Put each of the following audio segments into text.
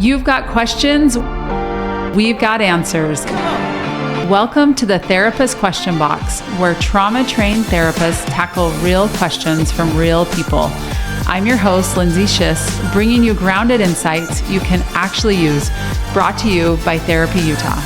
You've got questions, we've got answers. Welcome to the Therapist Question Box, where trauma-trained therapists tackle real questions from real people. I'm your host, Lindsay, bringing you grounded insights you can actually use, brought to you by Therapy Utah.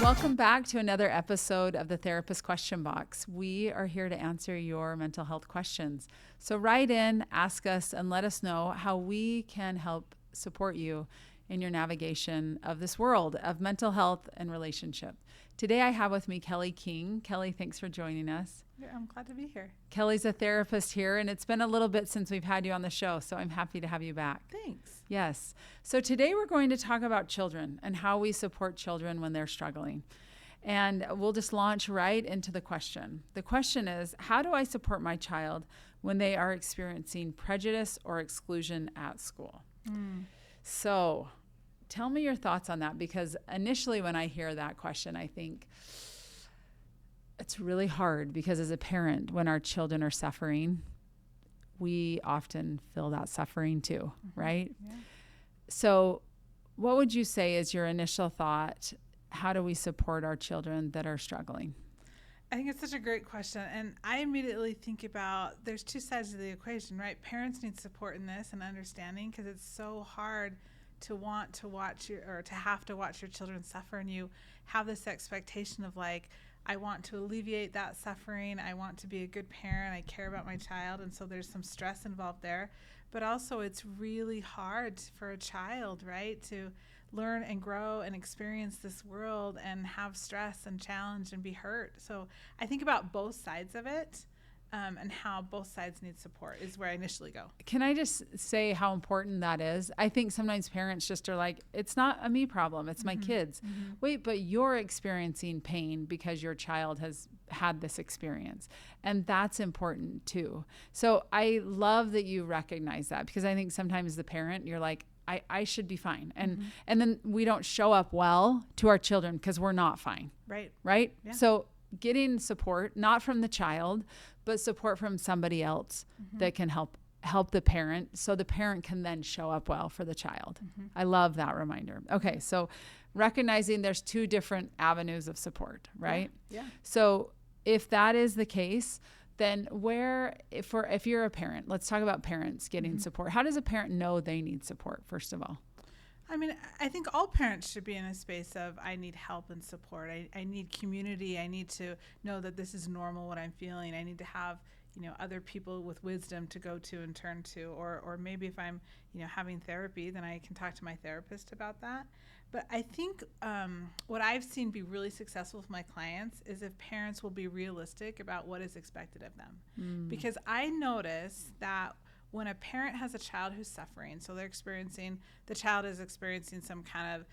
Welcome back to another episode of the Therapist Question Box. We are here to answer your mental health questions. So write in, ask us, and let us know how we can help support you in your navigation of this world of mental health and relationship. Today I have with me Kelly King. Kelly, thanks for joining us. Yeah, I'm glad to be here. Kelly's a therapist here, and it's been a little bit since we've had you on the show, so I'm happy to have you back. Thanks. Yes. So today we're going to talk about children and how we support children when they're struggling. And we'll just launch right into the question. The question is, how do I support my child when they are experiencing prejudice or exclusion at school? So tell me your thoughts on that, because initially when I hear that question, I think it's really hard because as a parent, when our children are suffering, we often feel that suffering too, right? Yeah. So what would you say is your initial thought? How do we support our children that are struggling? I think it's such a great question. And I immediately think about there's two sides of the equation, right? Parents need support in this and understanding, because it's so hard to want to watch or to have to watch your children suffer, and you have this expectation of like, I want to alleviate that suffering. I want to be a good parent. I care about my child. And so there's some stress involved there. But also it's really hard for a child, right, to learn and grow and experience this world and have stress and challenge and be hurt. So I think about both sides of it. And how both sides need support is where I initially go. Can I just say how important that is? I think sometimes parents just are like, it's not a me problem, it's my kids. Wait, but you're experiencing pain because your child has had this experience. And that's important too. So I love that you recognize that, because I think sometimes the parent, you're like, I should be fine. And then we don't show up well to our children because we're not fine. Right? Yeah. So getting support, not from the child, but support from somebody else that can help the parent, so the parent can then show up well for the child. I love that reminder. Okay, so recognizing there's two different avenues of support, right? Yeah. So if that is the case, then if you're a parent, let's talk about parents getting support. How does a parent know they need support, first of all? I mean, I think all parents should be in a space of, I need help and support. I need community. I need to know that this is normal, what I'm feeling. I need to have, other people with wisdom to go to and turn to, or maybe if I'm, having therapy, then I can talk to my therapist about that. But I think what I've seen be really successful with my clients is if parents will be realistic about what is expected of them. Because I notice that when a parent has a child who's suffering, so the child is experiencing some kind of,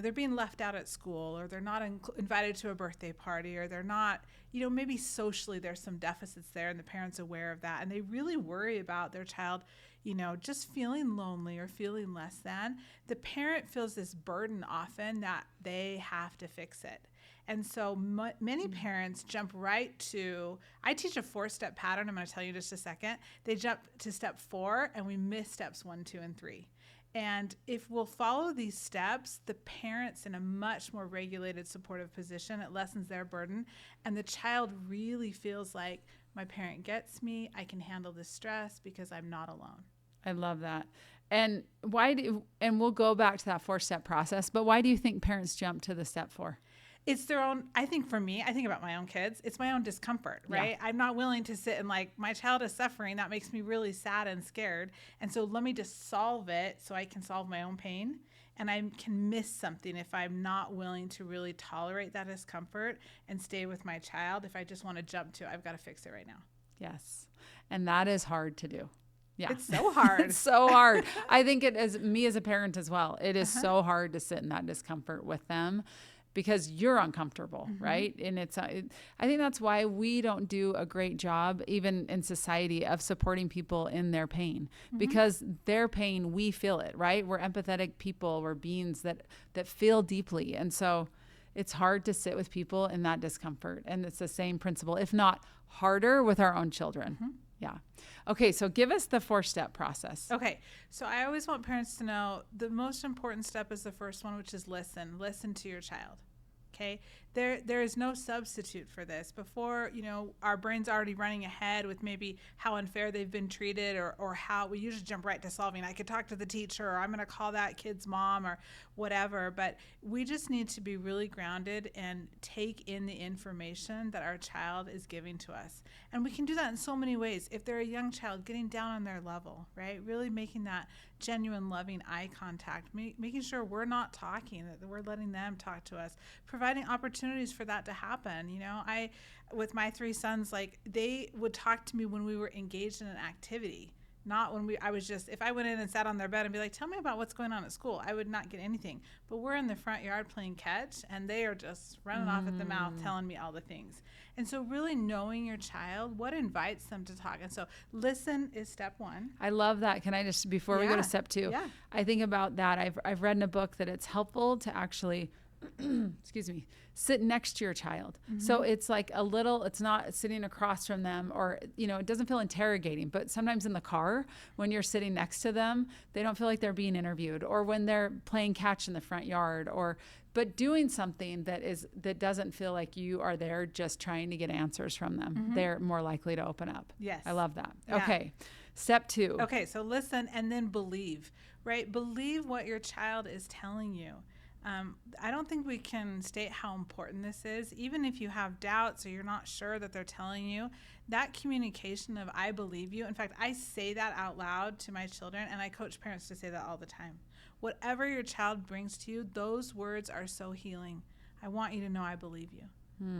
they're being left out at school, or they're not invited to a birthday party, or they're not, maybe socially there's some deficits there and the parent's aware of that. And they really worry about their child, just feeling lonely or feeling less than. The parent feels this burden often that they have to fix it. And so many parents jump right to, I teach a 4-step pattern. I'm going to tell you in just a second. They jump to step 4 and we miss steps 1, 2, and 3. And if we'll follow these steps, the parent's in a much more regulated, supportive position. It lessens their burden. And the child really feels like, my parent gets me. I can handle this stress because I'm not alone. I love that. And and we'll go back to that 4-step process, but why do you think parents jump to the step 4? It's their own, I think for me, I think about my own kids, it's my own discomfort, right? Yeah. I'm not willing to sit and like, my child is suffering. That makes me really sad and scared. And so let me just solve it so I can solve my own pain. And I can miss something if I'm not willing to really tolerate that discomfort and stay with my child. If I just want to jump to, I've got to fix it right now. Yes. And that is hard to do. Yeah. It's so hard. It's so hard. I think it is, me as a parent as well. It is so hard to sit in that discomfort with them, because you're uncomfortable, right? And I think that's why we don't do a great job, even in society, of supporting people in their pain, because their pain, we feel it, right? We're empathetic people. We're beings that feel deeply. And so it's hard to sit with people in that discomfort. And it's the same principle, if not harder, with our own children. Yeah. Okay. So give us the 4-step process. Okay. So I always want parents to know the most important step is the first one, which is listen. Listen to your child. Okay. There is no substitute for this. Before, our brain's already running ahead with maybe how unfair they've been treated, or how we usually jump right to solving. I could talk to the teacher, or I'm going to call that kid's mom, or whatever. But we just need to be really grounded and take in the information that our child is giving to us. And we can do that in so many ways. If they're a young child, getting down on their level, right? Really making that genuine, loving eye contact, making sure we're not talking, that we're letting them talk to us, providing opportunities for that to happen. With my 3 sons, like, they would talk to me when we were engaged in an activity, not when if I went in and sat on their bed and be like, tell me about what's going on at school, I would not get anything. But we're in the front yard playing catch, and they are just running off at the mouth telling me all the things. And so really knowing your child, what invites them to talk. And so listen is step 1. I love that. Can I just, before we go to step 2, I think about that. I've read in a book that it's helpful to actually excuse me, sit next to your child. So it's like it's not sitting across from them, or, it doesn't feel interrogating, but sometimes in the car when you're sitting next to them, they don't feel like they're being interviewed, or when they're playing catch in the front yard, but doing something that doesn't feel like you are there just trying to get answers from them. They're more likely to open up. Yes. I love that. Yeah. Okay. Step 2. Okay. So listen and then believe, right? Believe what your child is telling you. I don't think we can state how important this is. Even if you have doubts or you're not sure that they're telling you, that communication of I believe you. In fact, I say that out loud to my children, and I coach parents to say that all the time. Whatever your child brings to you, those words are so healing. I want you to know I believe you.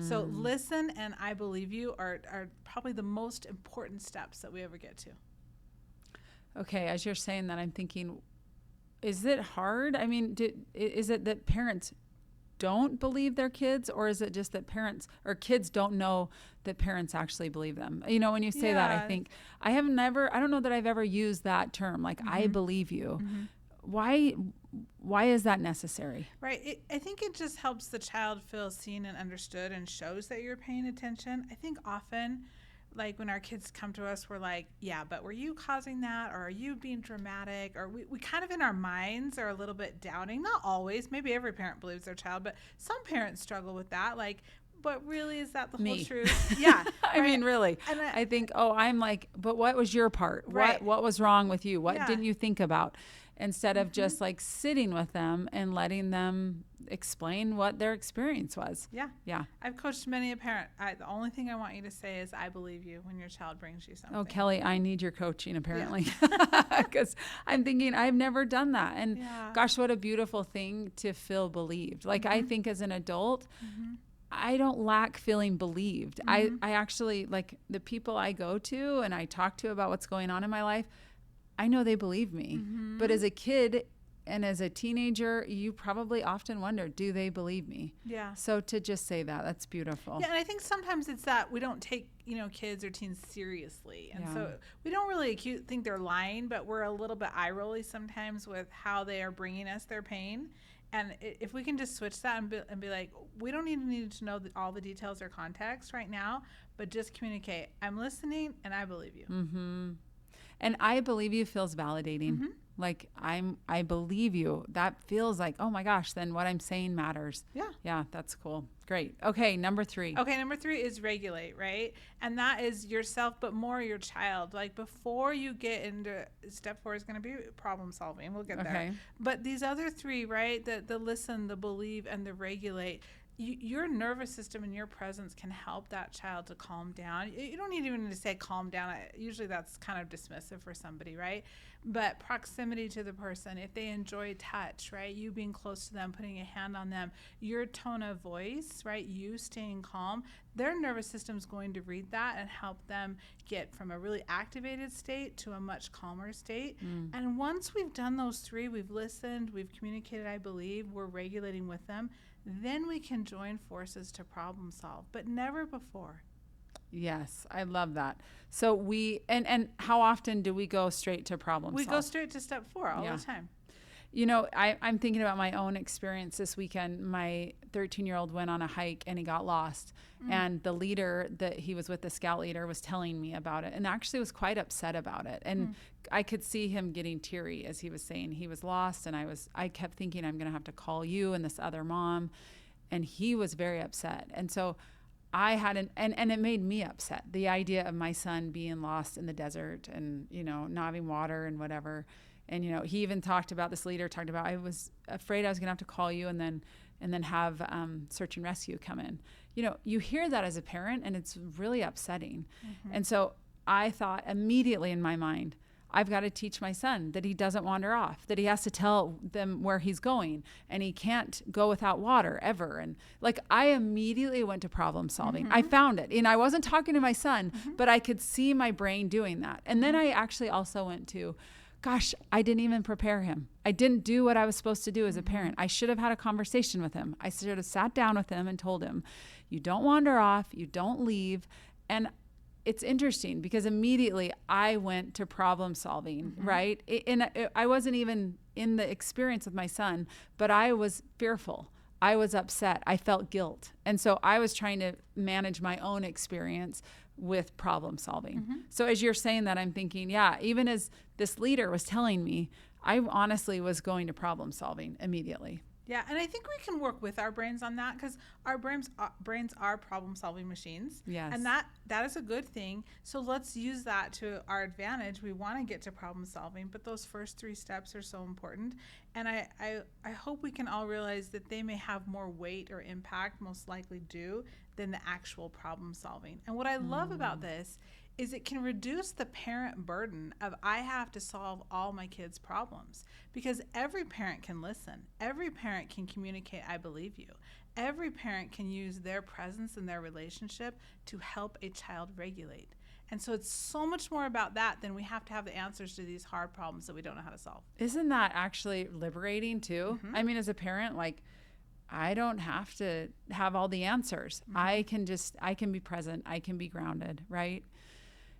So listen and I believe you are probably the most important steps that we ever get to. Okay, as you're saying that, I'm thinking, is it hard? I mean, is it that parents don't believe their kids, or is it just that parents or kids don't know that parents actually believe them? When you say that, I think I don't know that I've ever used that term, like I believe you. Why is that necessary? Right. I think it just helps the child feel seen and understood and shows that you're paying attention. I think often, like when our kids come to us, we're like, yeah, but were you causing that? Or are you being dramatic? Or we kind of in our minds are a little bit doubting. Not always. Maybe every parent believes their child, but some parents struggle with that. Like, but really, is that the whole truth? Yeah. I mean, really. And I think, I'm like, but what was your part? Right. What was wrong with you? What didn't you think about? Instead of just like sitting with them and letting them explain what their experience was. Yeah. Yeah. I've coached many a parent. The only thing I want you to say is, I believe you, when your child brings you something. Oh, Kelly, I need your coaching apparently. Because I'm thinking I've never done that. And gosh, what a beautiful thing to feel believed. Like I think as an adult, I don't lack feeling believed. I actually, like the people I go to and I talk to about what's going on in my life, I know they believe me. But as a kid and as a teenager, you probably often wonder, do they believe me? Yeah. So to just say that, that's beautiful. Yeah, and I think sometimes it's that we don't take, kids or teens seriously. And so we don't really think they're lying, but we're a little bit eye-rolly sometimes with how they are bringing us their pain. And if we can just switch that and be like, we don't need to know all the details or context right now, but just communicate. I'm listening and I believe you. And I believe you feels validating. Like I believe you. That feels like, oh my gosh, then what I'm saying matters. Yeah. Yeah, that's cool. Great. Okay, number 3. Okay, number 3 is regulate, right? And that is yourself, but more your child. Like before you get into step 4 is going to be problem solving. We'll get there. But these other 3, right? The listen, the believe, and the regulate. Your nervous system and your presence can help that child to calm down. You don't need even to say calm down. Usually that's kind of dismissive for somebody, right? But proximity to the person, if they enjoy touch, right? You being close to them, putting a hand on them, your tone of voice, right? You staying calm, their nervous system is going to read that and help them get from a really activated state to a much calmer state. And once we've done those 3, we've listened, we've communicated, I believe, we're regulating with them, then we can join forces to problem solve, but never before. Yes, I love that. So and how often do we go straight to problem solve? We go straight to step 4 all the time. I'm thinking about my own experience this weekend. My 13-year-old went on a hike and he got lost. And the leader that he was with, the scout leader, was telling me about it and actually was quite upset about it. And I could see him getting teary as he was saying he was lost. And I kept thinking, I'm going to have to call you and this other mom. And he was very upset. And so I had and it made me upset. The idea of my son being lost in the desert and, not having water and whatever. And, he even talked about, this leader talked about, I was afraid I was going to have to call you and then have search and rescue come in. You hear that as a parent and it's really upsetting. And so I thought immediately in my mind, I've got to teach my son that he doesn't wander off, that he has to tell them where he's going and he can't go without water ever. And I immediately went to problem solving. I found it. And I wasn't talking to my son, but I could see my brain doing that. And then I actually also went to, gosh, I didn't even prepare him. I didn't do what I was supposed to do as a parent. I should have had a conversation with him. I should have sat down with him and told him, you don't wander off, you don't leave. And it's interesting because immediately I went to problem solving, right? I wasn't even in the experience with my son, but I was fearful. I was upset. I felt guilt. And so I was trying to manage my own experience with problem solving. So as you're saying that, I'm thinking, even as this leader was telling me, I honestly was going to problem solving immediately. Yeah, and I think we can work with our brains on that because our brains are problem-solving machines. Yes. And that is a good thing. So let's use that to our advantage. We want to get to problem-solving, but those first 3 steps are so important. And I hope we can all realize that they may have more weight or impact, most likely do, than the actual problem-solving. And what I love about this is it can reduce the parent burden of I have to solve all my kids' problems, because every parent can listen. Every parent can communicate, I believe you. Every parent can use their presence in their relationship to help a child regulate. And so it's so much more about that than we have to have the answers to these hard problems that we don't know how to solve. Isn't that actually liberating too? I mean, as a parent, I don't have to have all the answers. I can be present. I can be grounded, right?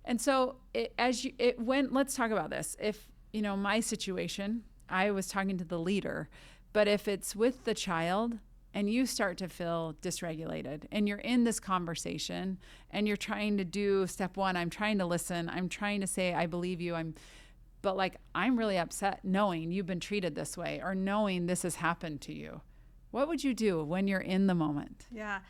And so let's talk about this. If, my situation, I was talking to the leader, but if it's with the child and you start to feel dysregulated and you're in this conversation and you're trying to do step 1, I'm trying to listen. I'm trying to say, I believe you. But I'm really upset knowing you've been treated this way or knowing this has happened to you. What would you do when you're in the moment? Yeah.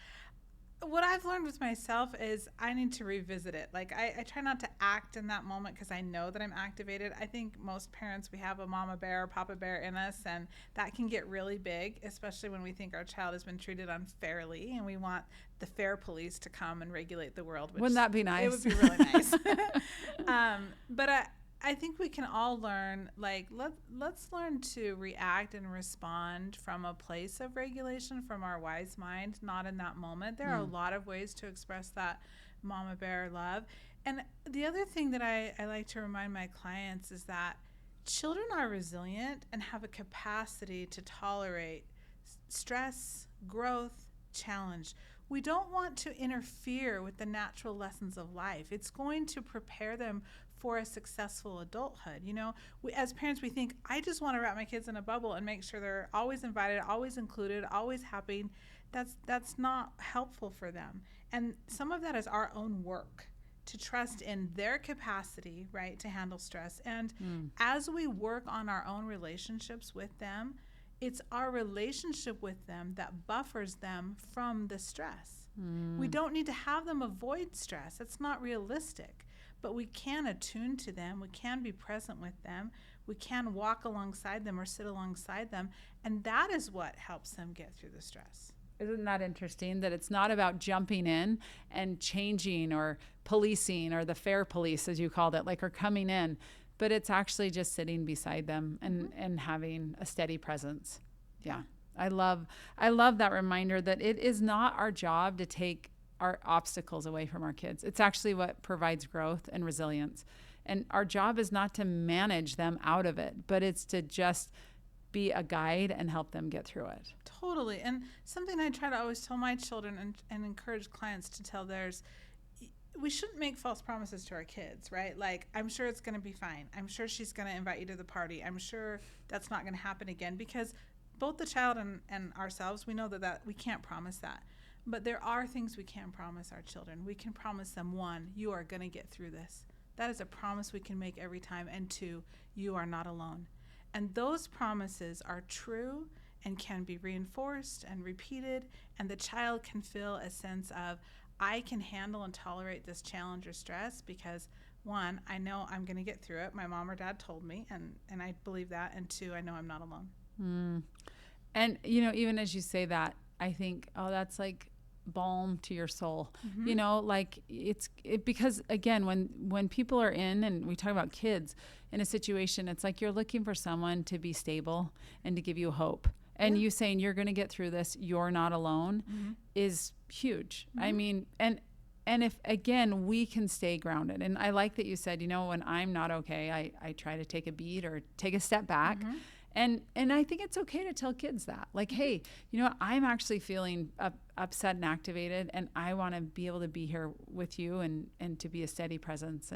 What I've learned with myself is I need to revisit it. I try not to act in that moment because I know that I'm activated. I think most parents, we have a mama bear or papa bear in us, and that can get really big, especially when we think our child has been treated unfairly and we want the fair police to come and regulate the world. Wouldn't that be nice? It would be really nice. But I think we can all learn, let's learn to react and respond from a place of regulation, from our wise mind, not in that moment. There are a lot of ways to express that mama bear love. And the other thing that I like to remind my clients is that children are resilient and have a capacity to tolerate stress, growth, challenge. We don't want to interfere with the natural lessons of life. It's going to prepare them for a successful adulthood. As parents, we think, I just want to wrap my kids in a bubble and make sure they're always invited, always included, always happy. That's not helpful for them. And some of that is our own work to trust in their capacity, right, to handle stress. And as we work on our own relationships with them, it's our relationship with them that buffers them from the stress. We don't need to have them avoid stress. It's not realistic. But we can attune to them. We can be present with them. We can walk alongside them or sit alongside them. And that is what helps them get through the stress. Isn't that interesting that it's not about jumping in and changing or policing or the fair police, as you called it, or coming in, but it's actually just sitting beside them and having a steady presence. Yeah. I love that reminder that it is not our job to take our obstacles away from our kids. It's actually what provides growth and resilience. And our job is not to manage them out of it, but it's to just be a guide and help them get through it. Totally. And something I try to always tell my children and encourage clients to tell theirs, we shouldn't make false promises to our kids, right? Like, I'm sure it's going to be fine. I'm sure she's going to invite you to the party. I'm sure that's not going to happen again, because both the child and ourselves, we know that we can't promise that. But there are things we can promise our children. We can promise them, one, you are going to get through this. That is a promise we can make every time. And two, you are not alone. And those promises are true and can be reinforced and repeated. And the child can feel a sense of, I can handle and tolerate this challenge or stress because, one, I know I'm going to get through it. My mom or dad told me, and I believe that. And two, I know I'm not alone. And, even as you say that, I think, oh, that's like balm to your soul. Like because again, when people are in, and we talk about kids in a situation, it's like you're looking for someone to be stable and to give you hope. And you saying you're going to get through this, you're not alone, is huge. I mean, and if, again, we can stay grounded. And I like that you said, when I'm not okay, I try to take a beat or take a step back. And I think it's okay to tell kids that. Like, hey, I'm actually feeling upset and activated, and I want to be able to be here with you and to be a steady presence.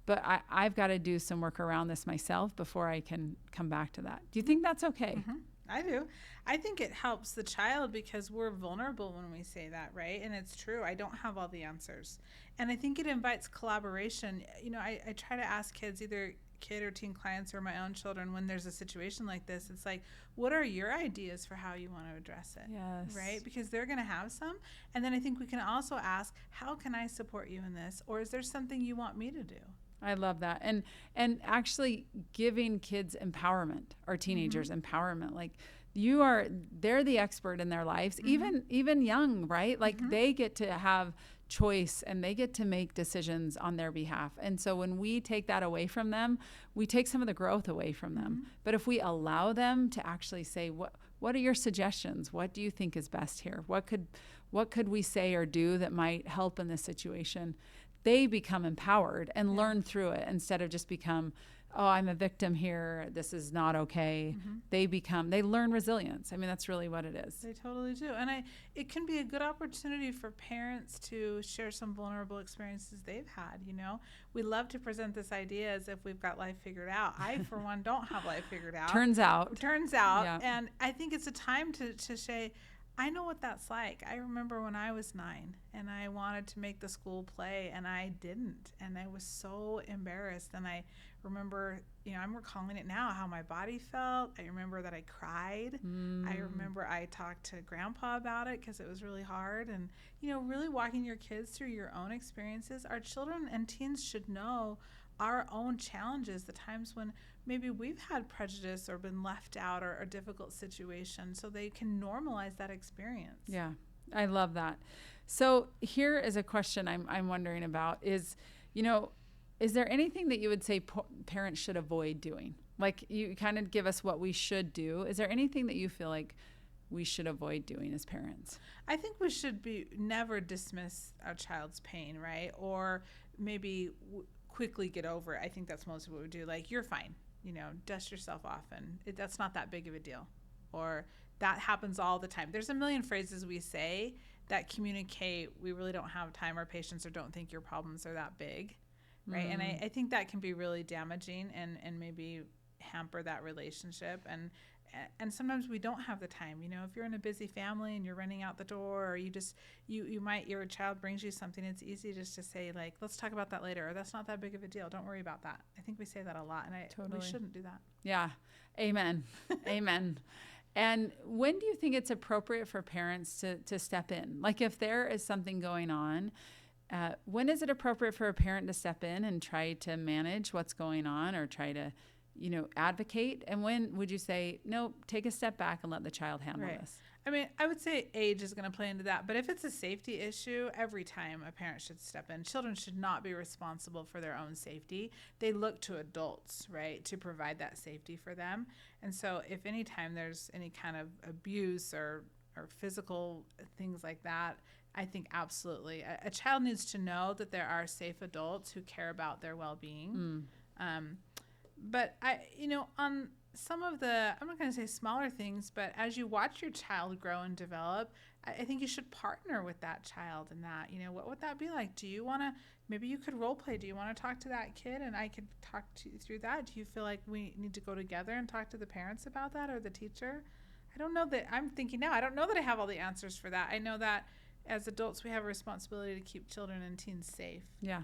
But I've got to do some work around this myself before I can come back to that. Do you think that's okay? I do. I think it helps the child because we're vulnerable when we say that, right? And it's true. I don't have all the answers. And I think it invites collaboration. I try to ask kids, either kid or teen clients or my own children, when there's a situation like this, it's like, what are your ideas for how you want to address it? Yes. Right? Because they're going to have some. And then I think we can also ask, how can I support you in this? Or is there something you want me to do? I love that. And actually giving kids empowerment, or teenagers empowerment. Like they're the expert in their lives, even young, right? Like they get to have choice and they get to make decisions on their behalf. And so when we take that away from them, we take some of the growth away from them. But if we allow them to actually say, what are your suggestions? What do you think is best here? What could we say or do that might help in this situation? They become empowered and learn through it, instead of just become, oh, I'm a victim here, this is not okay. They learn resilience. I mean, that's really what it is. They totally do. And it can be a good opportunity for parents to share some vulnerable experiences they've had. We love to present this idea as if we've got life figured out. I, for one, don't have life figured out. Turns out. Yeah. And I think it's a time to say, I know what that's like. I remember when I was 9 and I wanted to make the school play and I didn't. And I was so embarrassed. And I remember, I'm recalling it now, how my body felt. I remember that I cried. I remember I talked to Grandpa about it because it was really hard. And, really walking your kids through your own experiences. Our children and teens should know our own challenges, the times when maybe we've had prejudice or been left out or a difficult situation, so they can normalize that experience. Yeah, I love that. So here is a question I'm wondering about is, is there anything that you would say parents should avoid doing? Like, you kind of give us what we should do. Is there anything that you feel like we should avoid doing as parents? I think we should never dismiss our child's pain, right? Or maybe quickly get over it. I think that's most of what we do. Like, you're fine, dust yourself off, and that's not that big of a deal. Or that happens all the time. There's a million phrases we say that communicate we really don't have time or patience or don't think your problems are that big, right? And I think that can be really damaging and maybe hamper that relationship. And sometimes we don't have the time. If you're in a busy family and you're running out the door, or your child brings you something, it's easy just to say, like, let's talk about that later, or that's not that big of a deal, don't worry about that. I think we say that a lot, and we shouldn't do that. Yeah. Amen. Amen. And when do you think it's appropriate for parents to step in? Like, if there is something going on, when is it appropriate for a parent to step in and try to manage what's going on, or try to advocate? And when would you say, no, take a step back and let the child handle this? I mean, I would say age is going to play into that. But if it's a safety issue, every time a parent should step in. Children should not be responsible for their own safety. They look to adults, right, to provide that safety for them. And so if any time there's any kind of abuse or physical things like that, I think absolutely. A child needs to know that there are safe adults who care about their well-being. But on some of the, I'm not going to say smaller things, but as you watch your child grow and develop, I think you should partner with that child in that. What would that be like? Do you want to, maybe you could role play. Do you want to talk to that kid and I could talk to you through that? Do you feel like we need to go together and talk to the parents about that or the teacher? I don't know that, I'm thinking now, I don't know that I have all the answers for that. I know that as adults, we have a responsibility to keep children and teens safe. Yeah.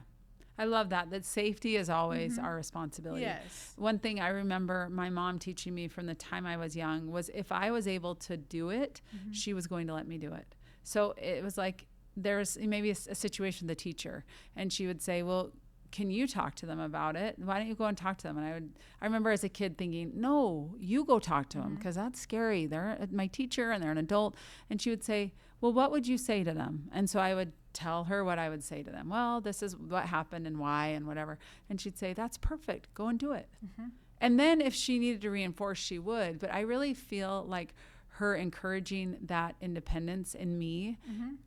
I love that safety is always our responsibility. Yes. One thing I remember my mom teaching me from the time I was young was if I was able to do it, she was going to let me do it. So it was like there's maybe a situation with the teacher, and she would say, well, can you talk to them about it? Why don't you go and talk to them? And I remember as a kid thinking, no, you go talk to them because that's scary. They're my teacher and they're an adult. And she would say, well, what would you say to them? And so I would tell her what I would say to them. Well, this is what happened and why and whatever. And she'd say, that's perfect. Go and do it. And then if she needed to reinforce, she would. But I really feel like her encouraging that independence in me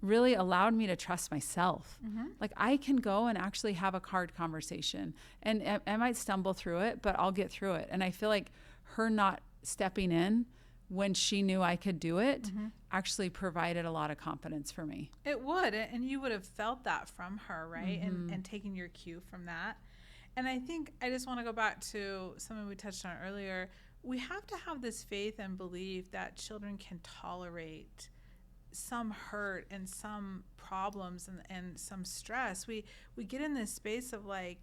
really allowed me to trust myself. Like I can go and actually have a hard conversation and I might stumble through it, but I'll get through it. And I feel like her not stepping in when she knew I could do it actually provided a lot of confidence for me. It would, and you would have felt that from her, right? And taking your cue from that. And I think I just want to go back to something we touched on earlier. We have to have this faith and belief that children can tolerate some hurt and some problems and some stress. We get in this space of like,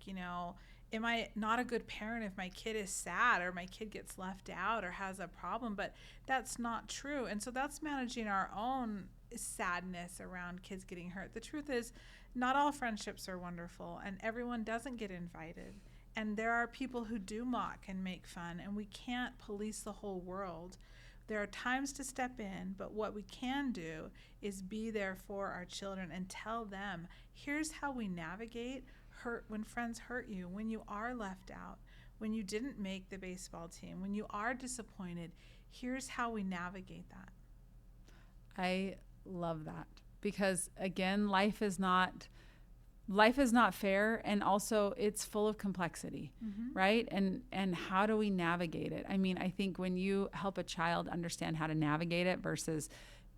am I not a good parent if my kid is sad or my kid gets left out or has a problem? But that's not true. And so that's managing our own sadness around kids getting hurt. The truth is, not all friendships are wonderful, and everyone doesn't get invited. And there are people who do mock and make fun, and we can't police the whole world. There are times to step in, but what we can do is be there for our children and tell them, here's how we navigate hurt when friends hurt you, when you are left out, when you didn't make the baseball team, when you are disappointed. Here's how we navigate that. I love that because, again, life is not fair, and also it's full of complexity, right? And how do we navigate it? I mean, I think when you help a child understand how to navigate it versus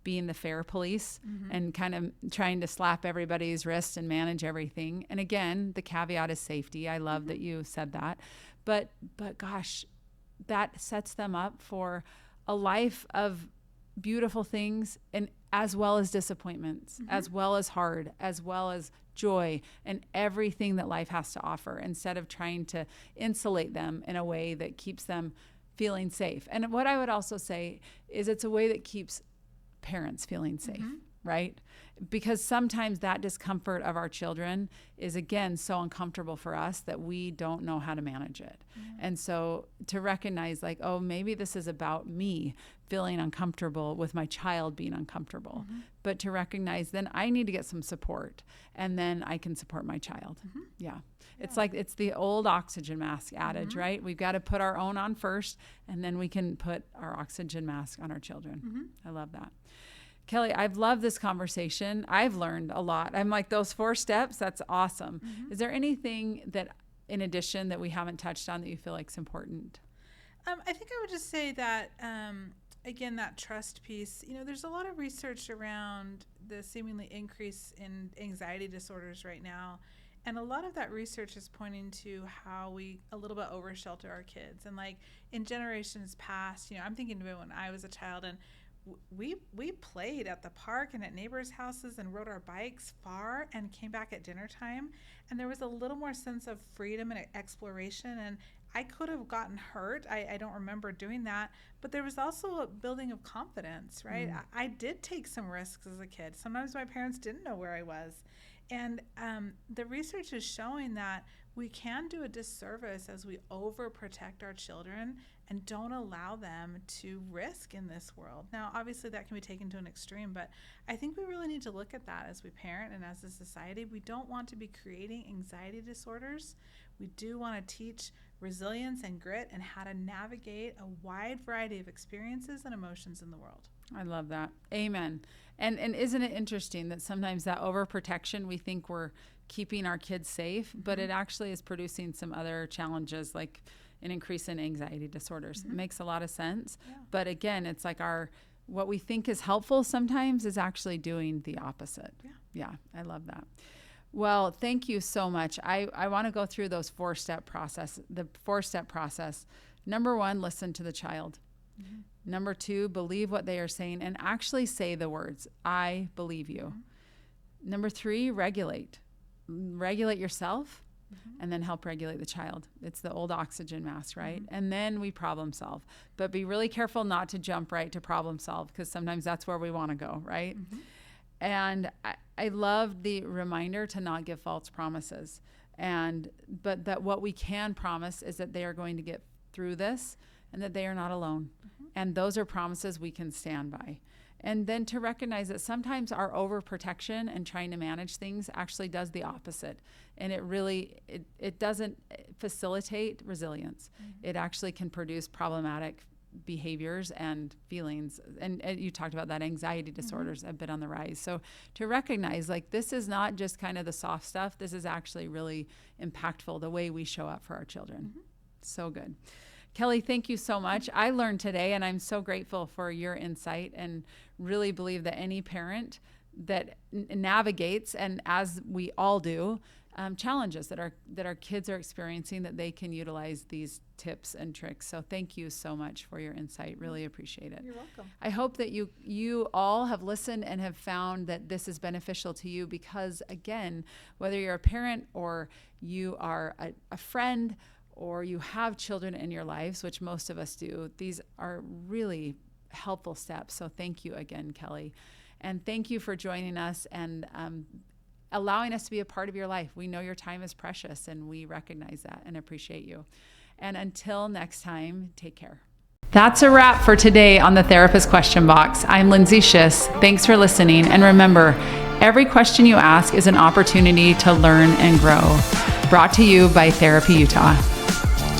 being the fair police and kind of trying to slap everybody's wrist and manage everything. And again, the caveat is safety. I love that you said that. But gosh, that sets them up for a life of beautiful things, and as well as disappointments, as well as hard, as well as joy, and everything that life has to offer, instead of trying to insulate them in a way that keeps them feeling safe. And what I would also say is it's a way that keeps parents feeling safe, right? Because sometimes that discomfort of our children is, again, so uncomfortable for us that we don't know how to manage it. And so to recognize like, oh, maybe this is about me feeling uncomfortable with my child being uncomfortable, but to recognize then I need to get some support, and then I can support my child. It's like, it's the old oxygen mask adage, right? We've got to put our own on first, and then we can put our oxygen mask on our children. I love that. Kelly, I've loved this conversation. I've learned a lot. I'm like, those 4 steps, that's awesome. Is there anything that, in addition, that we haven't touched on that you feel like is important? I think I would just say that, again, that trust piece, there's a lot of research around the seemingly increase in anxiety disorders right now. And a lot of that research is pointing to how we a little bit over shelter our kids. And like in generations past, I'm thinking of it when I was a child, and we played at the park and at neighbors' houses and rode our bikes far and came back at dinner time. And there was a little more sense of freedom and exploration. And I could have gotten hurt. I don't remember doing that. But there was also a building of confidence, right? I did take some risks as a kid. Sometimes my parents didn't know where I was. And the research is showing that we can do a disservice as we overprotect our children and don't allow them to risk in this world. Now, obviously, that can be taken to an extreme, but I think we really need to look at that as we parent and as a society. We don't want to be creating anxiety disorders. We do want to teach resilience and grit and how to navigate a wide variety of experiences and emotions in the world. I love that. Amen. And isn't it interesting that sometimes that overprotection, we think we're keeping our kids safe, but it actually is producing some other challenges, like an increase in anxiety disorders. It makes a lot of sense. But again, it's like our what we think is helpful sometimes is actually doing the opposite. Yeah. Yeah, I love that. Well, thank you so much. I want to go through those the 4-step process. Number 1, listen to the child. Mm-hmm. Number 2, believe what they are saying and actually say the words, I believe you. Mm-hmm. Number 3, regulate. Regulate yourself. Mm-hmm. And then help regulate the child. It's the old oxygen mask, right? Mm-hmm. And then we problem solve. But be really careful not to jump right to problem solve, because sometimes that's where we want to go, right? Mm-hmm. And I love the reminder to not give false promises. But that what we can promise is that they are going to get through this and that they are not alone. Mm-hmm. And those are promises we can stand by. And then to recognize that sometimes our overprotection and trying to manage things actually does the opposite. And it doesn't facilitate resilience. Mm-hmm. It actually can produce problematic behaviors and feelings. And you talked about that, anxiety disorders mm-hmm. have been on the rise. So to recognize, like, this is not just kind of the soft stuff. This is actually really impactful, the way we show up for our children. Mm-hmm. So good. Kelly, thank you so much. I learned today, and I'm so grateful for your insight, and really believe that any parent that navigates, and as we all do, challenges that our kids are experiencing, that they can utilize these tips and tricks. So thank you so much for your insight. Really appreciate it. You're welcome. I hope that you all have listened and have found that this is beneficial to you, because again, whether you're a parent or you are a friend, or you have children in your lives, which most of us do, these are really helpful steps. So thank you again, Kelly. And thank you for joining us and allowing us to be a part of your life. We know your time is precious, and we recognize that and appreciate you. And until next time, take care. That's a wrap for today on the Therapist Question Box. I'm Lindsay Schiss. Thanks for listening. And remember, every question you ask is an opportunity to learn and grow. Brought to you by Therapy Utah.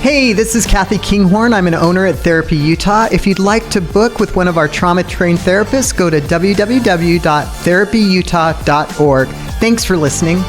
Hey, this is Kathy Kinghorn. I'm an owner at Therapy Utah. If you'd like to book with one of our trauma-trained therapists, go to www.therapyutah.org. Thanks for listening.